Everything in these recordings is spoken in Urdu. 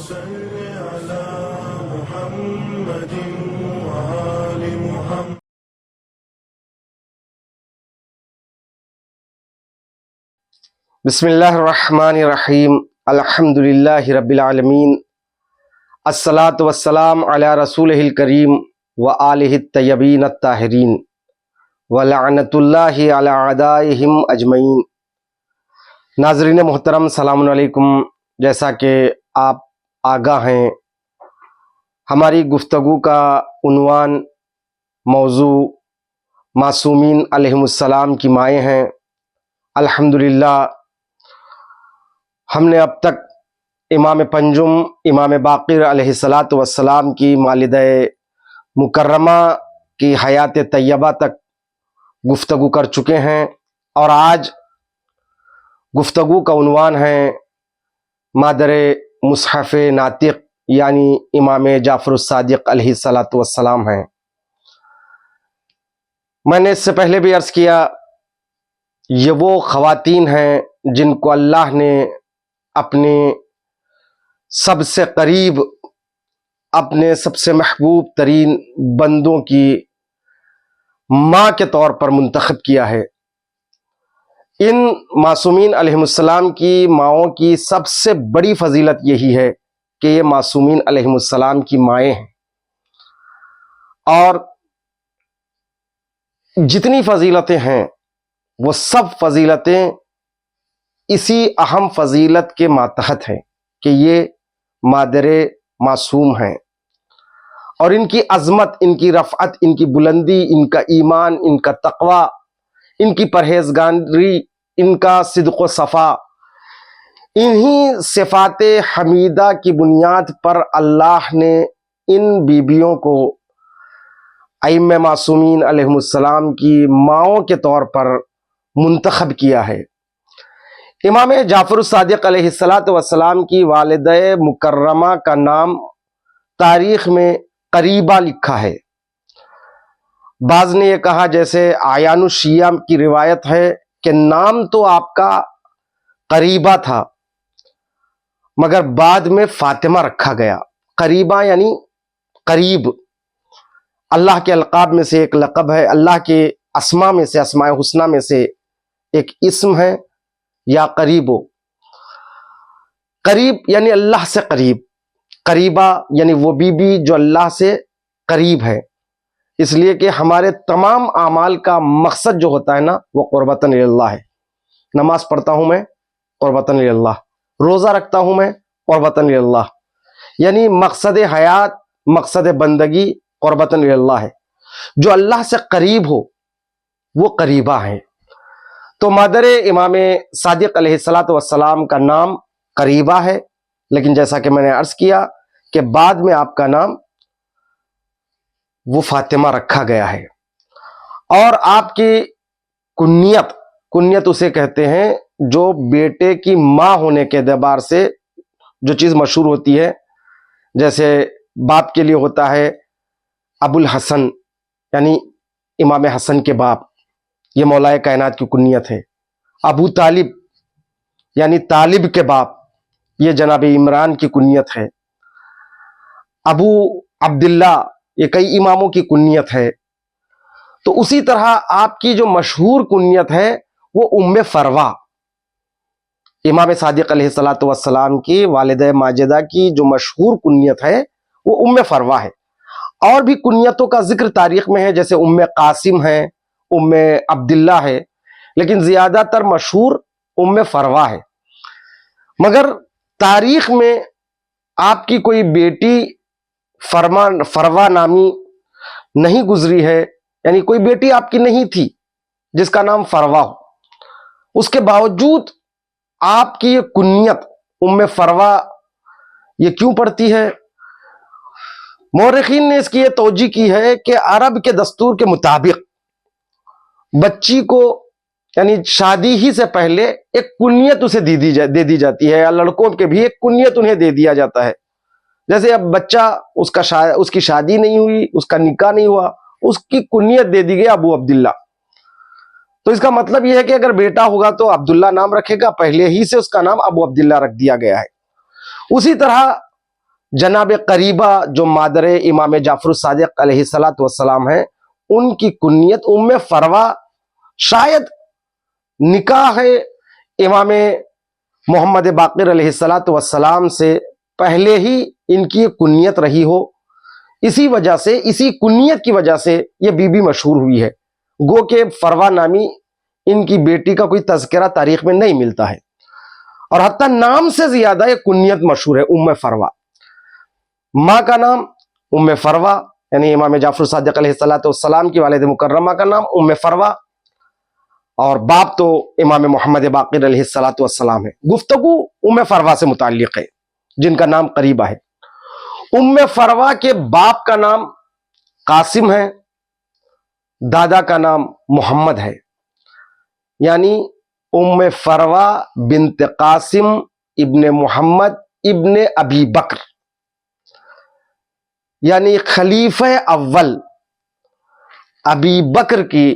صل على محمد وآل محمد. بسم اللہ الرحمن الرحیم. الحمد للہ رب العالمین. الصلاۃ والسلام علی رسولہ الکریم وآلہ الطیبین الطاہرین ولعنۃ اللہ علی اعدائہم اجمعین. ناظرین محترم، السلام علیکم. جیسا کہ آپ آگاہ ہیں، ہماری گفتگو کا عنوان موضوع معصومین علیہم السلام کی مائیں ہیں. الحمدللہ ہم نے اب تک امام پنجم امام باقر علیہ السلام کی والدہ مکرمہ کی حیات طیبہ تک گفتگو کر چکے ہیں، اور آج گفتگو کا عنوان ہے مادر مصحف ناطق یعنی امام جعفر الصادق علیہ السلام ہیں. میں نے اس سے پہلے بھی عرض کیا، یہ وہ خواتین ہیں جن کو اللہ نے اپنے سب سے قریب، اپنے سب سے محبوب ترین بندوں کی ماں کے طور پر منتخب کیا ہے. ان معصومین علیہم السلام کی ماؤں کی سب سے بڑی فضیلت یہی ہے کہ یہ معصومین علیہم السلام کی مائیں ہیں، اور جتنی فضیلتیں ہیں وہ سب فضیلتیں اسی اہم فضیلت کے ماتحت ہیں کہ یہ مادر معصوم ہیں، اور ان کی عظمت، ان کی رفعت، ان کی بلندی، ان کا ایمان، ان کا تقوی، ان کی پرہیزگاری، ان کا صدق و صفا، انہی صفات حمیدہ کی بنیاد پر اللہ نے ان بیبیوں کو ائمہ معصومین علیہم السلام کی ماؤں کے طور پر منتخب کیا ہے. امام جعفر الصادق علیہ السلام کی والدہ مکرمہ کا نام تاریخ میں قریبہ لکھا ہے. بعض نے یہ کہا، جیسے اعیان الشیعہ کی روایت ہے کہ نام تو آپ کا قریبہ تھا مگر بعد میں فاطمہ رکھا گیا. قریبہ یعنی قریب، اللہ کے القاب میں سے ایک لقب ہے، اللہ کے اسماء میں سے، اسماء حسنہ میں سے ایک اسم ہے یا قریب. قریب یعنی اللہ سے قریب، قریبہ یعنی وہ بیوی جو اللہ سے قریب ہے. اس لیے کہ ہمارے تمام اعمال کا مقصد جو ہوتا ہے نا، وہ قربتاً اللہ ہے. نماز پڑھتا ہوں میں قربتاً اللہ، روزہ رکھتا ہوں میں قربتاً اللہ، یعنی مقصد حیات، مقصد بندگی قربتاً اللہ ہے. جو اللہ سے قریب ہو وہ قریبہ ہیں. تو مادر امام صادق علیہ السلام کا نام قریبہ ہے، لیکن جیسا کہ میں نے عرض کیا کہ بعد میں آپ کا نام وہ فاطمہ رکھا گیا ہے. اور آپ کی کنیت اسے کہتے ہیں جو بیٹے کی ماں ہونے کے اعتبار سے جو چیز مشہور ہوتی ہے. جیسے باپ کے لیے ہوتا ہے ابو الحسن، یعنی امام حسن کے باپ، یہ مولا کائنات کی کنیت ہے. ابو طالب یعنی طالب کے باپ، یہ جناب عمران کی کنیت ہے. ابو عبداللہ، یہ کئی اماموں کی کنیت ہے. تو اسی طرح آپ کی جو مشہور کنیت ہے وہ ام فروا، امام صادق علیہ السلام کی والدہ ماجدہ کی جو مشہور کنیت ہے وہ ام فروا ہے. اور بھی کنیتوں کا ذکر تاریخ میں ہے، جیسے ام قاسم ہے، ام عبداللہ ہے، لیکن زیادہ تر مشہور ام فروا ہے. مگر تاریخ میں آپ کی کوئی بیٹی فروا نامی نہیں گزری ہے، یعنی کوئی بیٹی آپ کی نہیں تھی جس کا نام فروا ہو. اس کے باوجود آپ کی یہ کنیت ام فروا یہ کیوں پڑتی ہے؟ مورخین نے اس کی یہ توجہ کی ہے کہ عرب کے دستور کے مطابق بچی کو یعنی شادی ہی سے پہلے ایک کنیت اسے دے دی جاتی ہے، یا لڑکوں کے بھی ایک کنیت انہیں دے دیا جاتا ہے. جیسے اب بچہ اس کی شادی نہیں ہوئی، اس کا نکاح نہیں ہوا، اس کی کنیت دے دی گئی ابو عبداللہ. تو اس کا مطلب یہ ہے کہ اگر بیٹا ہوگا تو عبداللہ نام رکھے گا، پہلے ہی سے اس کا نام ابو عبداللہ رکھ دیا گیا ہے. اسی طرح جناب قریبہ جو مادر امام جعفر الصادق علیہ الصلوۃ والسلام ہیں، ان کی کنیت ام فروا، شاید نکاح امام محمد باقر علیہ الصلوۃ والسلام سے پہلے ہی ان کی کنیت رہی ہو، اسی وجہ سے، اسی کنیت کی وجہ سے یہ بی بی مشہور ہوئی ہے، گو کہ فروا نامی ان کی بیٹی کا کوئی تذکرہ تاریخ میں نہیں ملتا ہے، اور حتیٰ نام سے زیادہ یہ کنیت مشہور ہے، ام فروا۔ ماں کا نام ام فروا، یعنی امام جعفر صادق علیہ الصلوۃ والسلام کی والد مکرمہ کا نام ام فروا، اور باپ تو امام محمد باقر علیہ الصلوۃ والسلام ہے۔ گفتگو ام فروا سے متعلق ہے جن کا نام قریبہ ہے۔ ام فروا کے باپ کا نام قاسم ہے، دادا کا نام محمد ہے، یعنی ام فروا بنت قاسم ابن محمد ابن ابی بکر، یعنی خلیفہ اول ابی بکر کی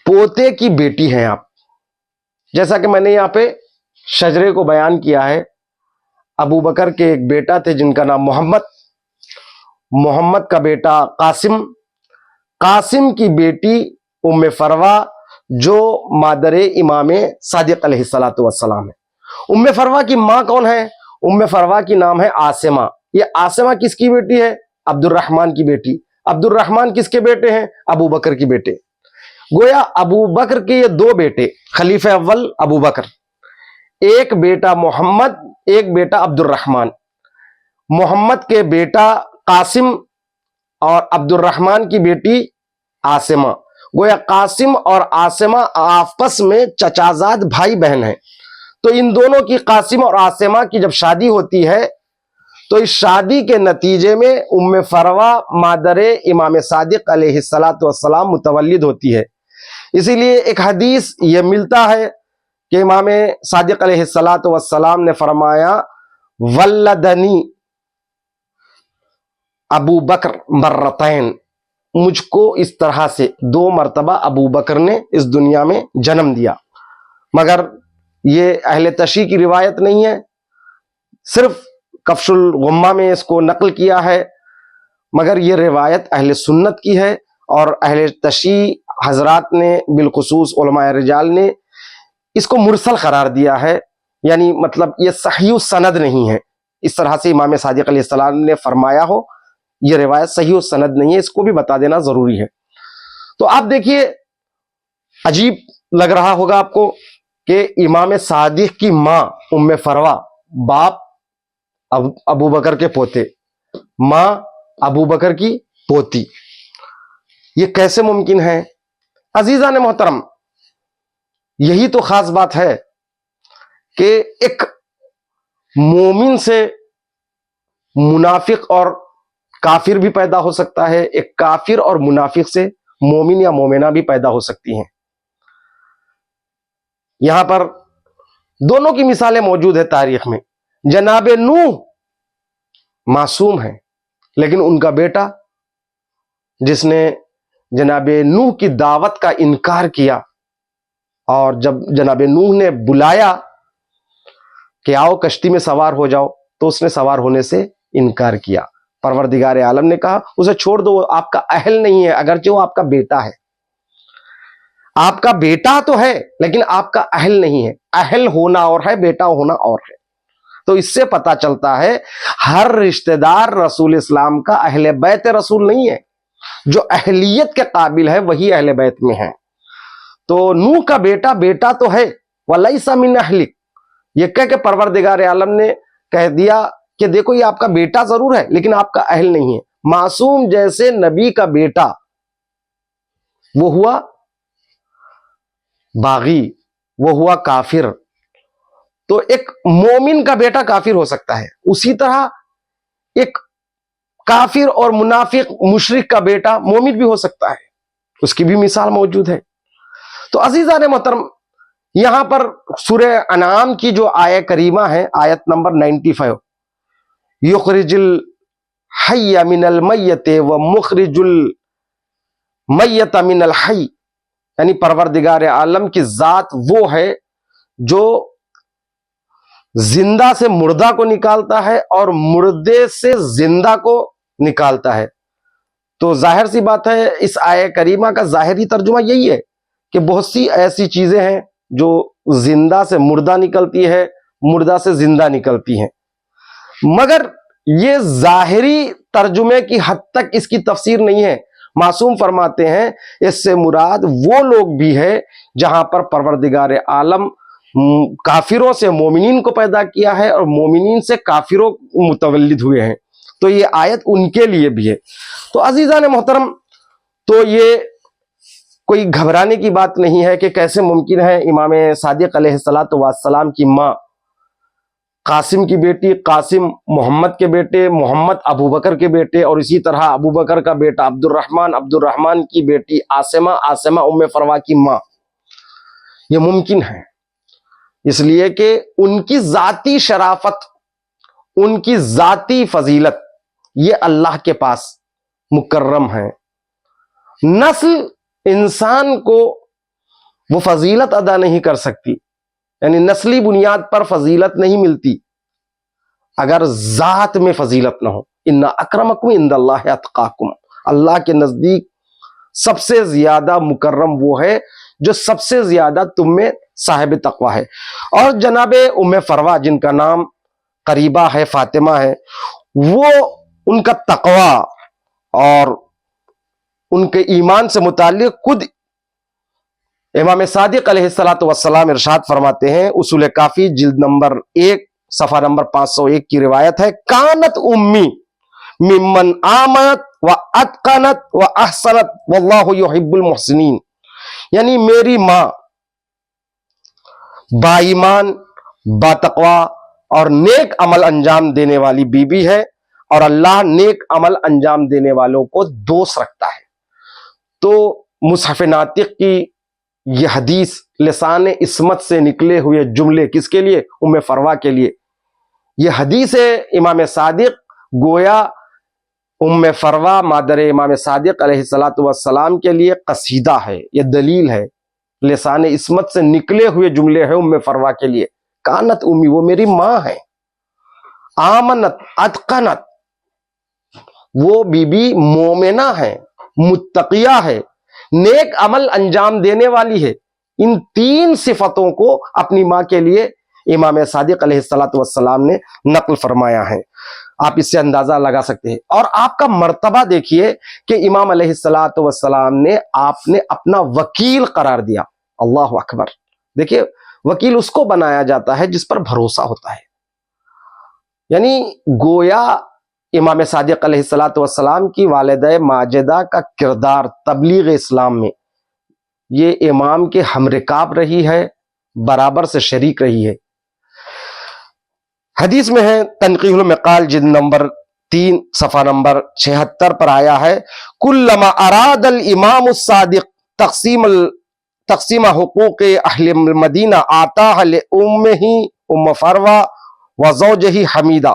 پوتے کی بیٹی ہیں آپ۔ جیسا کہ میں نے یہاں پہ شجرے کو بیان کیا ہے، ابو بکر کے ایک بیٹا تھے جن کا نام محمد، محمد کا بیٹا قاسم، قاسم کی بیٹی ام فروا جو مادر امام صادق علیہ الصلوۃ والسلام ہے۔ ام فروا کی ماں کون ہے؟ ام فروا کی نام ہے عاصمہ۔ یہ عاصمہ کس کی بیٹی ہے؟ عبد الرحمن کی بیٹی۔ عبد الرحمن کس کے بیٹے ہیں؟ ابو بکر کی بیٹے۔ گویا ابو بکر کے یہ دو بیٹے، خلیفہ اول ابو بکر، ایک بیٹا محمد، ایک بیٹا عبد الرحمن۔ محمد کے بیٹا قاسم اور عبد الرحمن کی بیٹی عاصمہ۔ گویا قاسم اور عاصمہ آپس میں چچازاد بھائی بہن ہیں۔ تو ان دونوں کی، قاسم اور عاصمہ کی جب شادی ہوتی ہے تو اس شادی کے نتیجے میں ام فروا مادر امام صادق علیہ الصلوۃ والسلام متولد ہوتی ہے۔ اسی لیے ایک حدیث یہ ملتا ہے کہ امام صادق علیہ الصلوۃ والسلام نے فرمایا ولدنی ابو بکر مرتین، مجھ کو اس طرح سے دو مرتبہ ابو بکر نے اس دنیا میں جنم دیا۔ مگر یہ اہل تشیع کی روایت نہیں ہے، صرف کفش الغمہ میں اس کو نقل کیا ہے، مگر یہ روایت اہل سنت کی ہے، اور اہل تشیع حضرات نے بالخصوص علماء رجال نے اس کو مرسل قرار دیا ہے، یعنی مطلب یہ صحیح السند نہیں ہے۔ اس طرح سے امام صادق علیہ السلام نے فرمایا ہو، یہ روایت صحیح السند نہیں ہے، اس کو بھی بتا دینا ضروری ہے۔ تو آپ دیکھیے، عجیب لگ رہا ہوگا آپ کو کہ امام صادق کی ماں ام فروا، باپ ابو بکر کے پوتے، ماں ابو بکر کی پوتی، یہ کیسے ممکن ہے؟ عزیزان محترم، یہی تو خاص بات ہے کہ ایک مومن سے منافق اور کافر بھی پیدا ہو سکتا ہے، ایک کافر اور منافق سے مومن یا مومنہ بھی پیدا ہو سکتی ہیں۔ یہاں پر دونوں کی مثالیں موجود ہیں تاریخ میں۔ جناب نوح معصوم ہیں، لیکن ان کا بیٹا جس نے جناب نوح کی دعوت کا انکار کیا، اور جب جناب نوح نے بلایا کہ آؤ کشتی میں سوار ہو جاؤ، تو اس نے سوار ہونے سے انکار کیا۔ پروردگار عالم نے کہا اسے چھوڑ دو، وہ آپ کا اہل نہیں ہے، اگرچہ وہ آپ کا بیٹا ہے۔ آپ کا بیٹا تو ہے لیکن آپ کا اہل نہیں ہے۔ اہل ہونا اور ہے، بیٹا ہونا اور ہے۔ تو اس سے پتا چلتا ہے ہر رشتہ دار رسول اسلام کا اہل بیت رسول نہیں ہے، جو اہلیت کے قابل ہے وہی اہل بیت میں ہے۔ تو نوح کا بیٹا بیٹا تو ہے، وَلَيْسَ مِنْ أَهْلِكَ، یہ کہہ کہ پروردگار عالم نے کہہ دیا کہ دیکھو یہ آپ کا بیٹا ضرور ہے لیکن آپ کا اہل نہیں ہے۔ معصوم جیسے نبی کا بیٹا وہ ہوا باغی، وہ ہوا کافر، تو ایک مومن کا بیٹا کافر ہو سکتا ہے، اسی طرح ایک کافر اور منافق مشرک کا بیٹا مومن بھی ہو سکتا ہے، اس کی بھی مثال موجود ہے۔ تو عزیزان محترم، یہاں پر سورہ انعام کی جو آیہ کریمہ ہے، آیت نمبر 95، یخرج الحی من المیت ومخرج المیت من الحی، یعنی پروردگار عالم کی ذات وہ ہے جو زندہ سے مردہ کو نکالتا ہے اور مردے سے زندہ کو نکالتا ہے. تو ظاہر سی بات ہے اس آیہ کریمہ کا ظاہری ترجمہ یہی ہے کہ بہت سی ایسی چیزیں ہیں جو زندہ سے مردہ نکلتی ہے، مردہ سے زندہ نکلتی ہیں، مگر یہ ظاہری ترجمے کی حد تک اس کی تفسیر نہیں ہے. معصوم فرماتے ہیں اس سے مراد وہ لوگ بھی ہے جہاں پر پروردگار عالم کافروں سے مومنین کو پیدا کیا ہے اور مومنین سے کافروں متولد ہوئے ہیں. تو یہ آیت ان کے لیے بھی ہے. تو عزیزان محترم، تو یہ کوئی گھبرانے کی بات نہیں ہے کہ کیسے ممکن ہے امام صادق علیہ السلام کی ماں قاسم کی بیٹی، قاسم محمد کے بیٹے، محمد ابو بکر کے بیٹے، اور اسی طرح ابو بکر کا بیٹا عبد الرحمن کی بیٹی عاصمہ ام فروا کی ماں. یہ ممکن ہے اس لیے کہ ان کی ذاتی شرافت، ان کی ذاتی فضیلت یہ اللہ کے پاس مکرم ہے. نسل انسان کو وہ فضیلت ادا نہیں کر سکتی، یعنی نسلی بنیاد پر فضیلت نہیں ملتی اگر ذات میں فضیلت نہ ہو. ان اکرمکم عند اللہ اتقاکم، اللہ کے نزدیک سب سے زیادہ مکرم وہ ہے جو سب سے زیادہ تم میں صاحب تقوی ہے. اور جناب ام فروا جن کا نام قریبہ ہے، فاطمہ ہے، وہ ان کا تقوی اور ان کے ایمان سے متعلق خود امام صادق علیہ السلام ارشاد فرماتے ہیں. اصول کافی جلد نمبر 1 صفحہ نمبر 501 کی روایت ہے، کانت امی ممن آمنت و اتقنت و احسنت واللہ یحب المحسنین. یعنی میری ماں با ایمان، با تقوی اور نیک عمل انجام دینے والی بیوی ہے، اور اللہ نیک عمل انجام دینے والوں کو دوست رکھتا ہے. تو مصحف ناطق کی یہ حدیث لسان عصمت سے نکلے ہوئے جملے کس کے لیے؟ ام فروا کے لیے. یہ حدیث امام صادق گویا ام فروا مادر امام صادق علیہ السلام کے لیے قصیدہ ہے، یہ دلیل ہے. لسان عصمت سے نکلے ہوئے جملے ہیں ام فروا کے لیے. کانت امی، وہ میری ماں ہے. آمنت، اتقنت، وہ بی بی مومنہ ہے، متقیہ ہے، نیک عمل انجام دینے والی ہے. ان 3 صفتوں کو اپنی ماں کے لیے امام صادق علیہ السلام نے نقل فرمایا ہے. آپ اس سے اندازہ لگا سکتے ہیں. اور آپ کا مرتبہ دیکھیے کہ امام علیہ السلام نے آپ نے اپنا وکیل قرار دیا. اللہ اکبر. دیکھیے، وکیل اس کو بنایا جاتا ہے جس پر بھروسہ ہوتا ہے. یعنی گویا امام صادق علیہ السلام کی والدہ ماجدہ کا کردار تبلیغ اسلام میں یہ امام کے ہمرکاب رہی ہے، برابر سے شریک رہی ہے. حدیث میں ہے، تنقیح المقال جلد نمبر 3 صفحہ نمبر 76 پر آیا ہے، کلما اراد الامام الصادق تقسیم حقوق اہل المدینہ آتاہ لامہ ام فروا وزوجہ حمیدہ.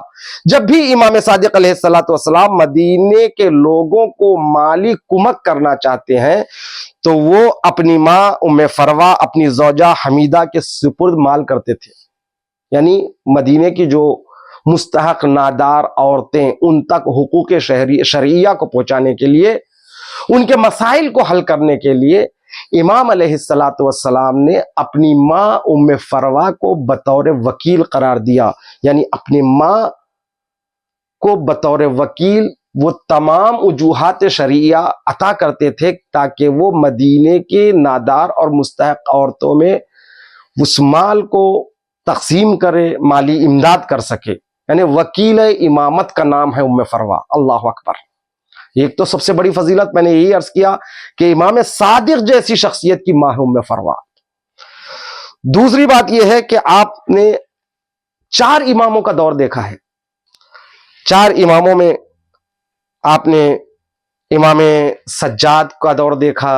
جب بھی امام صادق علیہ السلام مدینے کے لوگوں کو مالی کمک کرنا چاہتے ہیں تو وہ اپنی ماں ام فروا، اپنی زوجہ حمیدہ کے سپرد مال کرتے تھے. یعنی مدینے کی جو مستحق نادار عورتیں، ان تک حقوق شرعیہ کو پہنچانے کے لیے، ان کے مسائل کو حل کرنے کے لیے امام علیہ السلام نے اپنی ماں ام فروا کو بطور وکیل قرار دیا. یعنی اپنی ماں کو بطور وکیل وہ تمام وجوہات شرعیہ عطا کرتے تھے تاکہ وہ مدینے کے نادار اور مستحق عورتوں میں اس مال کو تقسیم کرے، مالی امداد کر سکے. یعنی وکیل امامت کا نام ہے ام فروا. اللہ اکبر. ایک تو سب سے بڑی فضیلت میں نے یہی عرض کیا کہ امام صادق جیسی شخصیت کی ماں ہے ام فروا. دوسری بات یہ ہے کہ آپ نے 4 اماموں کا دور دیکھا ہے. 4 اماموں میں آپ نے امام سجاد کا دور دیکھا،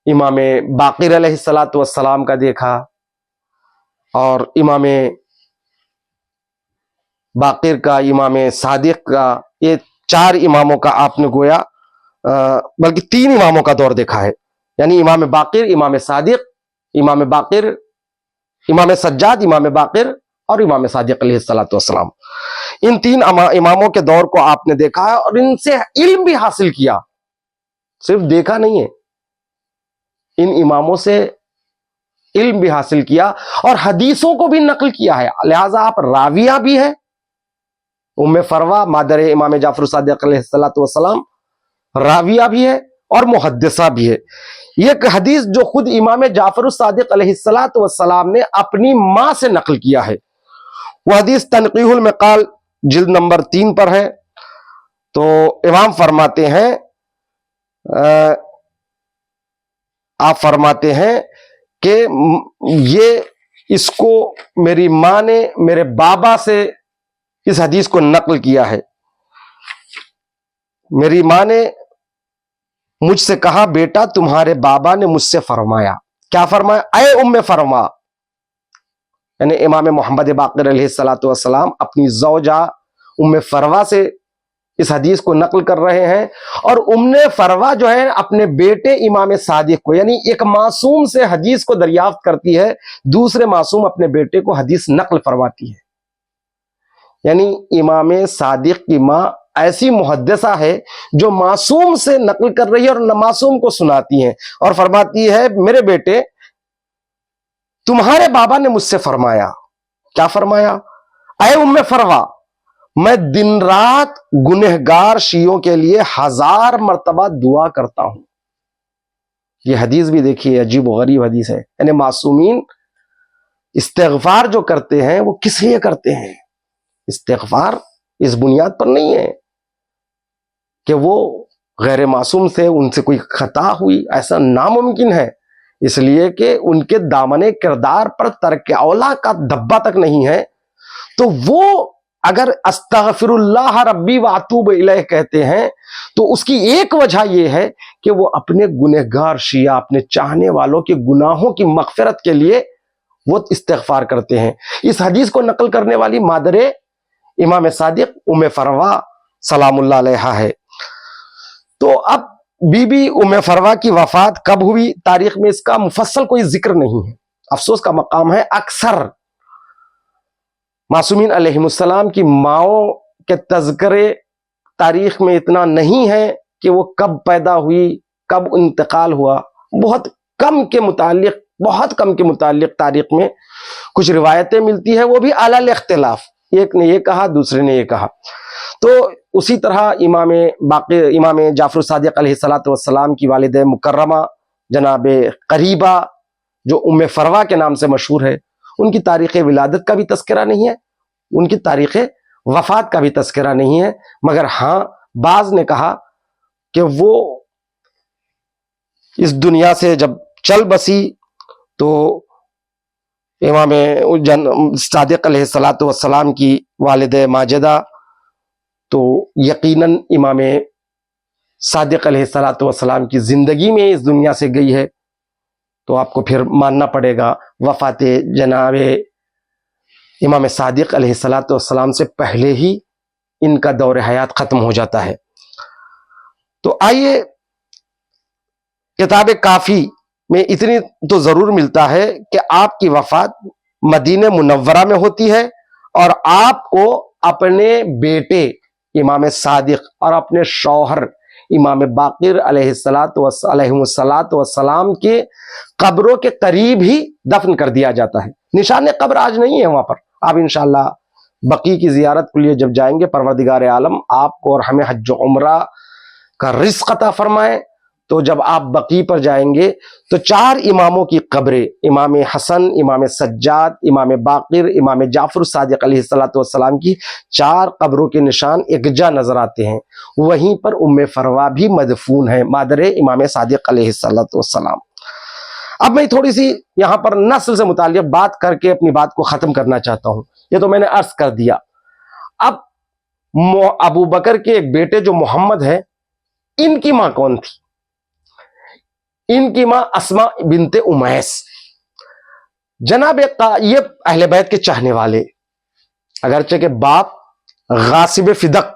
امام باقر علیہ السلام کا دیکھا، اور امام باقر کا، امام صادق کا. یہ 4 اماموں کا آپ نے گویا بلکہ 3 اماموں کا دور دیکھا ہے. یعنی امام باقر، امام صادق، امام باقر، امام سجاد، امام باقر اور امام صادق علیہ الصلوۃ والسلام. ان تین اماموں کے دور کو آپ نے دیکھا ہے اور ان سے علم بھی حاصل کیا, صرف دیکھا نہیں ہے, ان اماموں سے علم بھی حاصل کیا اور حدیثوں کو بھی نقل کیا ہے. لہذا آپ راویہ بھی ہے, ام فروا مادر امام جعفر صادق علیہ الصلوۃ والسلام, راویہ بھی ہے اور محدثہ بھی ہے. یہ حدیث جو خود امام جعفر الصادق علیہ الصلوۃ والسلام نے اپنی ماں سے نقل کیا ہے, وہ حدیث تنقیح المقال جلد نمبر 3 پر ہے. تو امام فرماتے ہیں, آپ فرماتے ہیں کہ یہ اس کو میری ماں نے میرے بابا سے اس حدیث کو نقل کیا ہے. میری ماں نے مجھ سے کہا, بیٹا تمہارے بابا نے مجھ سے فرمایا. کیا فرمایا؟ اے ام فرما, یعنی امام محمد باقر علیہ الصلوۃ والسلام اپنی زوجہ ام فروا سے اس حدیث کو نقل کر رہے ہیں. اور ام فروا جو ہے اپنے بیٹے امام صادق کو, یعنی ایک معصوم سے حدیث کو دریافت کرتی ہے, دوسرے معصوم اپنے بیٹے کو حدیث نقل فرماتی ہے. یعنی امام صادق کی ماں ایسی محدثہ ہے جو معصوم سے نقل کر رہی ہے اور معصوم کو سناتی ہیں, اور فرماتی ہے میرے بیٹے تمہارے بابا نے مجھ سے فرمایا. کیا فرمایا؟ اے ام فروا, میں دن رات گنہگار شیعوں کے لیے 1000 مرتبہ دعا کرتا ہوں. یہ حدیث بھی دیکھیے, عجیب و غریب حدیث ہے. یعنی معصومین استغفار جو کرتے ہیں وہ کس لیے کرتے ہیں؟ استغفار اس بنیاد پر نہیں ہے کہ وہ غیر معصوم سے, ان سے کوئی خطا ہوئی, ایسا ناممکن ہے. اس لیے کہ ان کے دامن کردار پر ترک اولا کا دھبا تک نہیں ہے. تو وہ اگر استغفر اللہ ربی واتوب الیہ کہتے ہیں تو اس کی ایک وجہ یہ ہے کہ وہ اپنے گنہگار شیعہ, اپنے چاہنے والوں کے گناہوں کی مغفرت کے لیے وہ استغفار کرتے ہیں. اس حدیث کو نقل کرنے والی مادر امام صادق ام فروا سلام اللہ علیہا ہے. تو اب بی بی ام فروا کی وفات کب ہوئی تاریخ میں اس کا مفصل کوئی ذکر نہیں ہے. افسوس کا مقام ہے, اکثر معصومین علیہ السلام کی ماؤں کے تذکرے تاریخ میں اتنا نہیں ہے کہ وہ کب پیدا ہوئی, کب انتقال ہوا. بہت کم کے متعلق تاریخ میں کچھ روایتیں ملتی ہیں, وہ بھی علی الاختلاف, ایک نے یہ کہا دوسرے نے یہ کہا. تو اسی طرح امام جعفر صادق علیہ الصلوۃ والسلام کی والدہ مکرمہ جناب قریبہ جو ام فروا کے نام سے مشہور ہے, ان کی تاریخ ولادت کا بھی تذکرہ نہیں ہے, ان کی تاریخ وفات کا بھی تذکرہ نہیں ہے. مگر ہاں بعض نے کہا کہ وہ اس دنیا سے جب چل بسی تو امام صادق علیہ الصلوۃ والسلام کی والدہ ماجدہ تو یقیناً امام صادق علیہ الصلوۃ والسلام کی زندگی میں اس دنیا سے گئی ہے. تو آپ کو پھر ماننا پڑے گا وفات جناب امام صادق علیہ الصلوۃ والسلام سے پہلے ہی ان کا دور حیات ختم ہو جاتا ہے. تو آئیے کتاب کافی میں اتنی تو ضرور ملتا ہے کہ آپ کی وفات مدینہ منورہ میں ہوتی ہے, اور آپ کو اپنے بیٹے امام صادق اور اپنے شوہر امام باقر علیہ الصلوۃ والسلام کے قبروں کے قریب ہی دفن کر دیا جاتا ہے. نشان قبر آج نہیں ہے وہاں پر. آپ انشاءاللہ بقیع کی زیارت کے لیے جب جائیں گے, پروردگار عالم آپ کو اور ہمیں حج و عمرہ کا رزق عطا فرمائے. تو جب آپ بقیع پر جائیں گے تو 4 اماموں کی قبریں, امام حسن, امام سجاد, امام باقر, امام جعفر صادق علیہ الصلوۃ والسلام کی 4 قبروں کے نشان یکجا نظر آتے ہیں. وہیں پر ام فروا بھی مدفون ہے, مادر امام صادق علیہ الصلوۃ والسلام. اب میں تھوڑی سی یہاں پر نسل سے متعلق بات کر کے اپنی بات کو ختم کرنا چاہتا ہوں. یہ تو میں نے عرض کر دیا. اب ابو بکر کے ایک بیٹے جو محمد ہے, ان کی ماں کون تھی؟ ان کی ماں اسماء بنت امیس. جناب یہ اہل بیت کے چاہنے والے, اگرچہ کہ باپ غاصب فدق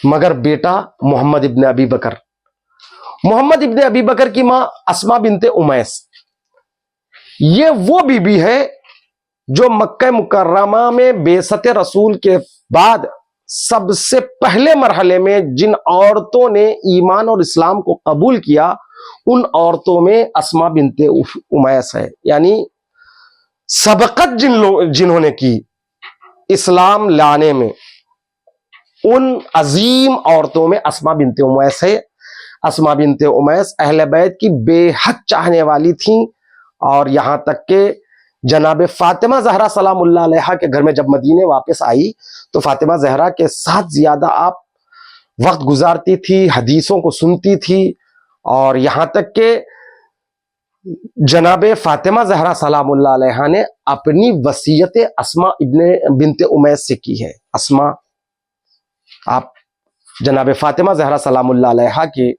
مگر بیٹا محمد ابن ابی بکر. محمد ابن ابی بکر کی ماں اسماء بنت امیس, یہ وہ بی بی ہے جو مکہ مکرمہ میں بیست رسول کے بعد سب سے پہلے مرحلے میں جن عورتوں نے ایمان اور اسلام کو قبول کیا ان عورتوں میں اسما بنت امیس ہے. یعنی سبقت جنہوں نے کی اسلام لانے میں ان عظیم عورتوں میں اسما بنت امیس ہے. اسما بنت امیس اہل بیت کی بے حد چاہنے والی تھیں، اور یہاں تک کہ جناب فاطمہ زہرا سلام اللہ علیہا کے گھر میں جب مدینے واپس آئی تو فاطمہ زہرا کے ساتھ زیادہ آپ وقت گزارتی تھی، حدیثوں کو سنتی تھی، اور یہاں تک کہ جناب فاطمہ زہرا سلام اللہ علیہا نے اپنی وصیت اسما بنت امیس سے کی ہے. اسما، آپ جناب فاطمہ زہرا سلام اللہ علیہا کے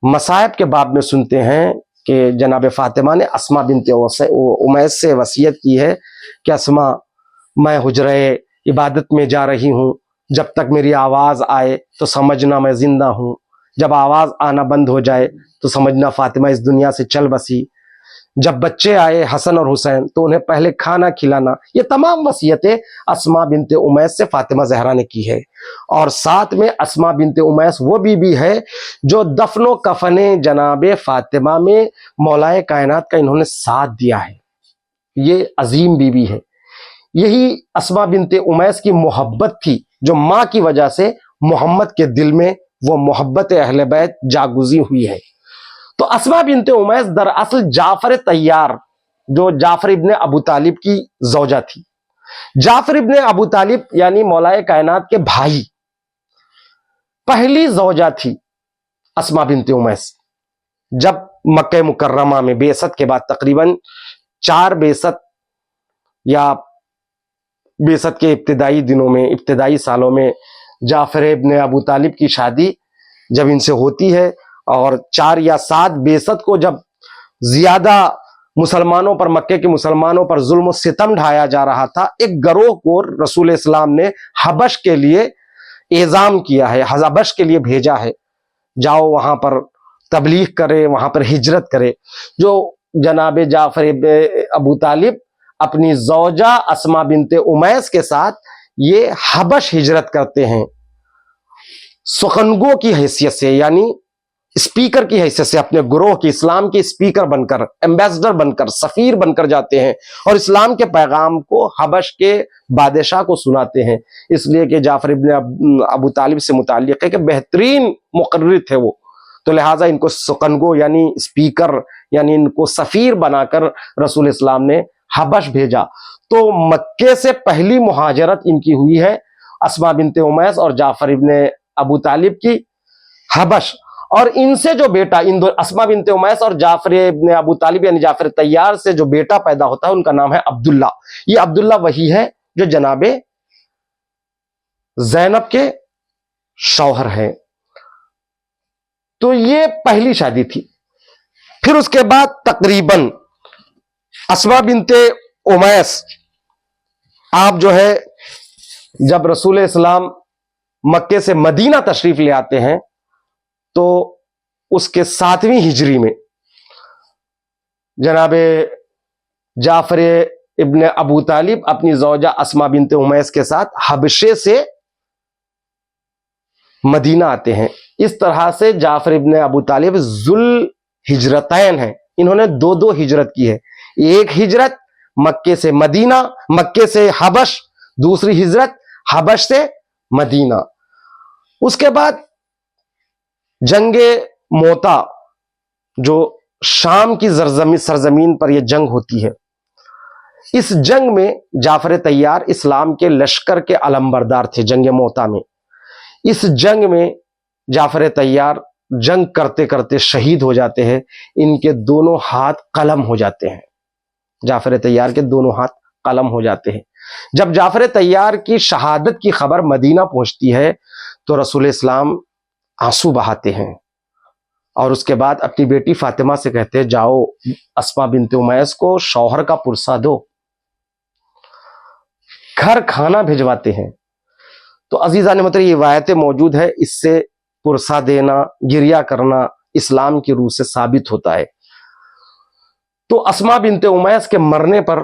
مصائب کے باب میں سنتے ہیں کہ جناب فاطمہ نے اسما بنت امیس سے وصیت کی ہے کہ اسما، میں حجرہ عبادت میں جا رہی ہوں، جب تک میری آواز آئے تو سمجھنا میں زندہ ہوں، جب آواز آنا بند ہو جائے تو سمجھنا فاطمہ اس دنیا سے چل بسی. جب بچے آئے حسن اور حسین تو انہیں پہلے کھانا کھلانا. یہ تمام وصیتیں اسما بنت امیس سے فاطمہ زہرا نے کی ہے. اور ساتھ میں اسما بنت امیس وہ بی ہے جو دفن و کفن جناب فاطمہ میں مولائے کائنات کا انہوں نے ساتھ دیا ہے. یہ عظیم بی ہے. یہی اسما بنت امیس کی محبت تھی جو ماں کی وجہ سے محمد کے دل میں وہ محبت اہل بیت جاگزی ہوئی ہے. تو اسما بنت امیس دراصل جعفر طیار جو جعفر ابن ابو طالب کی زوجہ تھی. جعفر ابن ابو طالب یعنی مولائے کائنات کے بھائی پہلی زوجہ تھی اسما بنت امیس. جب مکہ مکرمہ میں بعثت کے بعد تقریباً 4 بعثت یا بعثت کے ابتدائی دنوں میں، ابتدائی سالوں میں جعفر ابن ابو طالب کی شادی جب ان سے ہوتی ہے، اور 4 یا 7 بعثت کو جب زیادہ مسلمانوں پر، مکے کے مسلمانوں پر ظلم و ستم ڈھایا جا رہا تھا، ایک گروہ کو رسول اسلام نے حبش کے لیے اعزام کیا ہے، حبش کے لیے بھیجا ہے، جاؤ وہاں پر تبلیغ کرے، وہاں پر ہجرت کرے. جو جناب جعفر ابو طالب اپنی زوجہ اسما بنت امیس کے ساتھ یہ حبش ہجرت کرتے ہیں، سخنگو کی حیثیت سے، یعنی اسپیکر کی حیثیت سے، اپنے گروہ کی اسلام کے اسپیکر بن کر، ایمبیسڈر بن کر، سفیر بن کر جاتے ہیں اور اسلام کے پیغام کو حبش کے بادشاہ کو سناتے ہیں. اس لیے کہ جعفر ابن ابو طالب سے متعلق ہے کہ بہترین مقرر تھے وہ، تو لہٰذا ان کو سخنگو یعنی اسپیکر، یعنی ان کو سفیر بنا کر رسول اسلام نے حبش بھیجا. تو مکے سے پہلی مہاجرت ان کی ہوئی ہے اسما بنت امیس اور جعفر ابن ابو طالب کی حبش. اور ان سے جو بیٹا، ان دو اسما بنت امیس اور جعفر ابن ابو طالب یعنی جعفر طیار سے جو بیٹا پیدا ہوتا ہے ان کا نام ہے عبداللہ. یہ عبداللہ وہی ہے جو جناب زینب کے شوہر ہیں. تو یہ پہلی شادی تھی. پھر اس کے بعد تقریباً اسما بنت امیس آپ جو ہے جب رسول اسلام مکے سے مدینہ تشریف لے آتے ہیں تو اس کے 7ویں ہجری میں جناب جعفر ابن ابو طالب اپنی زوجہ اسما بنت امیس کے ساتھ حبشے سے مدینہ آتے ہیں. اس طرح سے جعفر ابن ابو طالب ذل ہجرتین ہیں. انہوں نے 2 ہجرت کی ہے. ایک ہجرت مکے سے مدینہ، مکے سے حبش، دوسری ہجرت حبش سے مدینہ. اس کے بعد جنگ موتا جو شام کی سرزمین پر یہ جنگ ہوتی ہے، اس جنگ میں جعفر طیار اسلام کے لشکر کے علمبردار تھے. جنگ موتا میں، اس جنگ میں جعفر طیار جنگ کرتے کرتے شہید ہو جاتے ہیں. ان کے دونوں ہاتھ قلم ہو جاتے ہیں. جعفر طیار کے دونوں ہاتھ قلم ہو جاتے ہیں. جب جعفر طیار کی شہادت کی خبر مدینہ پہنچتی ہے تو رسول اسلام آنسو بہاتے ہیں، اور اس کے بعد اپنی بیٹی فاطمہ سے کہتے ہیں جاؤ اسما بنت امیس کو شوہر کا پرسہ دو. گھر کھانا بھجواتے ہیں. تو عزیزان محترم یہ روایتیں موجود ہے، اس سے پرسہ دینا، گریہ کرنا اسلام کی روح سے ثابت ہوتا ہے. تو اسما بنت امیس کے مرنے پر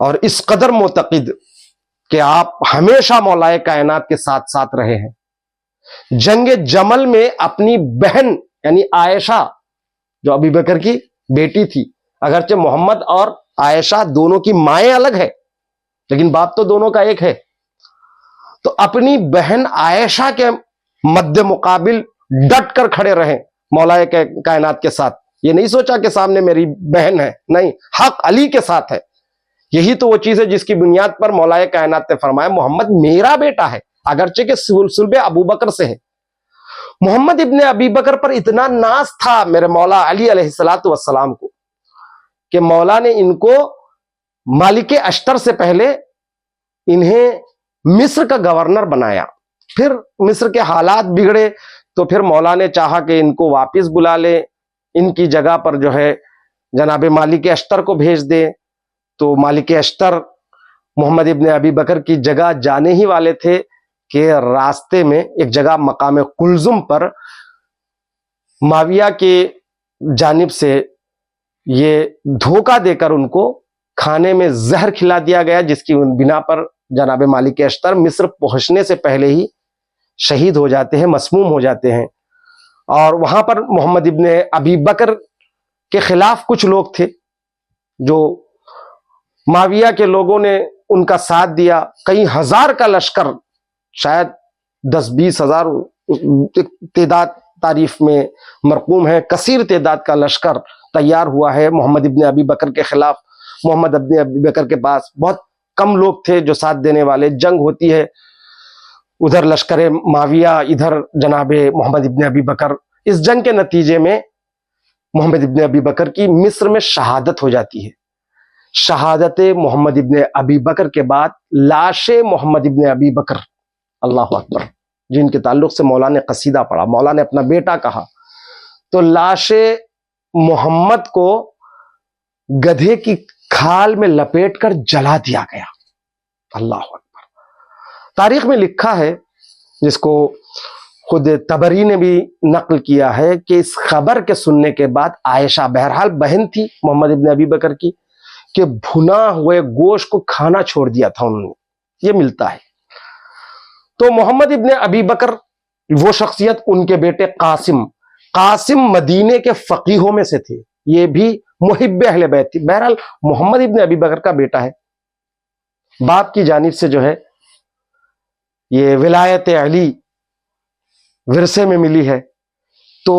اور اس قدر معتقد کہ آپ ہمیشہ مولائے کائنات کے ساتھ ساتھ رہے ہیں. جنگ جمل میں اپنی بہن یعنی عائشہ جو ابی بکر کی بیٹی تھی، اگرچہ محمد اور عائشہ دونوں کی مائیں الگ ہے لیکن باپ تو دونوں کا ایک ہے، تو اپنی بہن عائشہ کے مد مقابل ڈٹ کر کھڑے رہے مولائے کائنات کے ساتھ. یہ نہیں سوچا کہ سامنے میری بہن ہے، نہیں، حق علی کے ساتھ ہے. یہی تو وہ چیز ہے جس کی بنیاد پر مولائے کائنات نے فرمایا محمد میرا بیٹا ہے، اگرچہ کہ صلب ابو بکر سے ہے. محمد ابن ابی بکر پر اتنا ناز تھا میرے مولا علی علیہ السلام کو کہ مولا نے ان کو مالک اشتر سے پہلے انہیں مصر کا گورنر بنایا. پھر مصر کے حالات بگڑے تو پھر مولا نے چاہا کہ ان کو واپس بلا لے، ان کی جگہ پر جو ہے جناب مالک اشتر کو بھیج دے. تو مالک اشتر محمد ابن ابی بکر کی جگہ جانے ہی والے تھے کہ راستے میں ایک جگہ مقام کلزم پر معاویہ کی جانب سے یہ دھوکہ دے کر ان کو کھانے میں زہر کھلا دیا گیا، جس کی بنا پر جناب مالک اشتر مصر پہنچنے سے پہلے ہی شہید ہو جاتے ہیں، مسموم ہو جاتے ہیں. اور وہاں پر محمد ابن ابی بکر کے خلاف کچھ لوگ تھے جو معاویہ کے لوگوں نے ان کا ساتھ دیا. کئی ہزار کا لشکر، شاید 10-20 ہزار تعداد تعریف میں مرقوم ہے، کثیر تعداد کا لشکر تیار ہوا ہے محمد ابن ابی بکر کے خلاف. محمد ابن ابی بکر کے پاس بہت کم لوگ تھے جو ساتھ دینے والے. جنگ ہوتی ہے، ادھر لشکر معاویہ، ادھر جناب محمد ابن ابی بکر. اس جنگ کے نتیجے میں محمد ابن ابی بکر کی مصر میں شہادت ہو جاتی ہے. شہادت محمد ابن ابی بکر کے بعد لاش محمد ابن ابی بکر، اللہ اکبر، جن کے تعلق سے مولا نے قصیدہ پڑھا، مولا نے اپنا بیٹا کہا، تو لاش محمد کو گدھے کی کھال میں لپیٹ کر جلا دیا گیا. اللہ اکبر. تاریخ میں لکھا ہے، جس کو خود طبری نے بھی نقل کیا ہے، کہ اس خبر کے سننے کے بعد عائشہ، بہرحال بہن تھی محمد ابن ابی بکر کی، کہ بھنا ہوئے گوشت کو کھانا چھوڑ دیا تھا انہوں نے. یہ ملتا ہے. تو محمد ابن ابی بکر وہ شخصیت، ان کے بیٹے قاسم مدینے کے فقیہوں میں سے تھے، یہ بھی محب اہل بیت تھی. بہرحال محمد ابن ابی بکر کا بیٹا ہے، باپ کی جانب سے جو ہے یہ ولایت علی ورثے میں ملی ہے. تو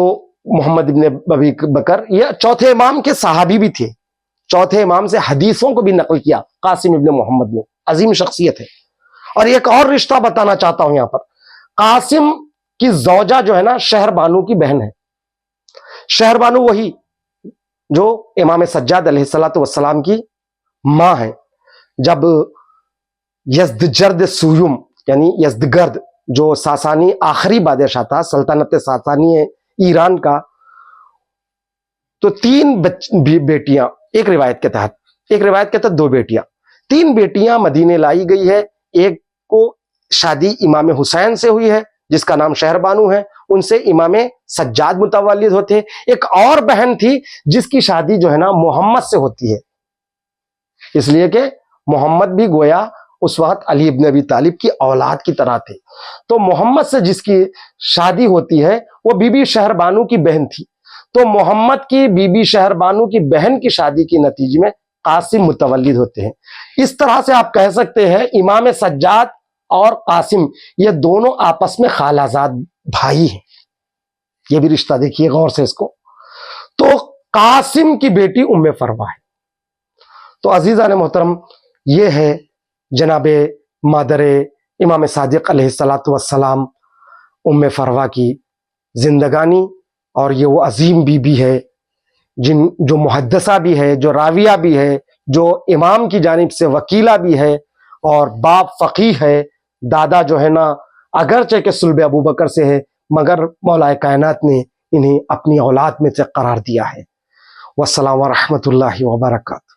محمد ابن ابی بکر یہ چوتھے امام کے صحابی بھی تھے، چوتھے امام سے حدیثوں کو بھی نقل کیا قاسم ابن محمد نے. عظیم شخصیت ہے. اور ایک اور رشتہ بتانا چاہتا ہوں یہاں پر. قاسم کی زوجہ جو ہے نا، شہر بانو کی بہن ہے. شہر بانو وہی جو امام سجاد علیہ السلام کی ماں ہے. جب یزدجرد سویم یعنی یزدگرد جو ساسانی آخری بادشاہ تھا سلطنت ساسانی ایران کا، تو 3 بیٹیاں، ایک روایت کے تحت 2 بیٹیاں، 3 بیٹیاں مدینے لائی گئی ہے. ایک کو شادی امام حسین سے ہوئی ہے جس کا نام شہر بانو ہے، ان سے امام سجاد متولد ہوتے. ایک اور بہن تھی جس کی شادی جو ہے نا محمد سے ہوتی ہے، اس لیے کہ محمد بھی گویا اس وقت علی ابن ابی طالب کی اولاد کی طرح تھے. تو محمد سے جس کی شادی ہوتی ہے وہ بی بی شہر بانو کی بہن تھی. تو محمد کی بی بی شہر بانو کی بہن کی شادی کے نتیجے میں قاسم متولد ہوتے ہیں. اس طرح سے آپ کہہ سکتے ہیں امام سجاد اور قاسم یہ دونوں آپس میں خالہ زاد بھائی ہیں. یہ بھی رشتہ دیکھیے غور سے اس کو. تو قاسم کی بیٹی ام فروا ہے. تو عزیزان محترم، یہ ہے جناب مادر امام صادق علیہ السلام ام فروا کی زندگانی. اور یہ وہ عظیم بی بی ہے جو محدثہ بھی ہے، جو راویہ بھی ہے، جو امام کی جانب سے وکیلہ بھی ہے، اور باپ فقیہ ہے. دادا جو ہے نا اگرچہ کہ صلب ابو بکر سے ہے مگر مولا کائنات نے انہیں اپنی اولاد میں سے قرار دیا ہے. والسلام ورحمۃ اللہ وبرکاتہ.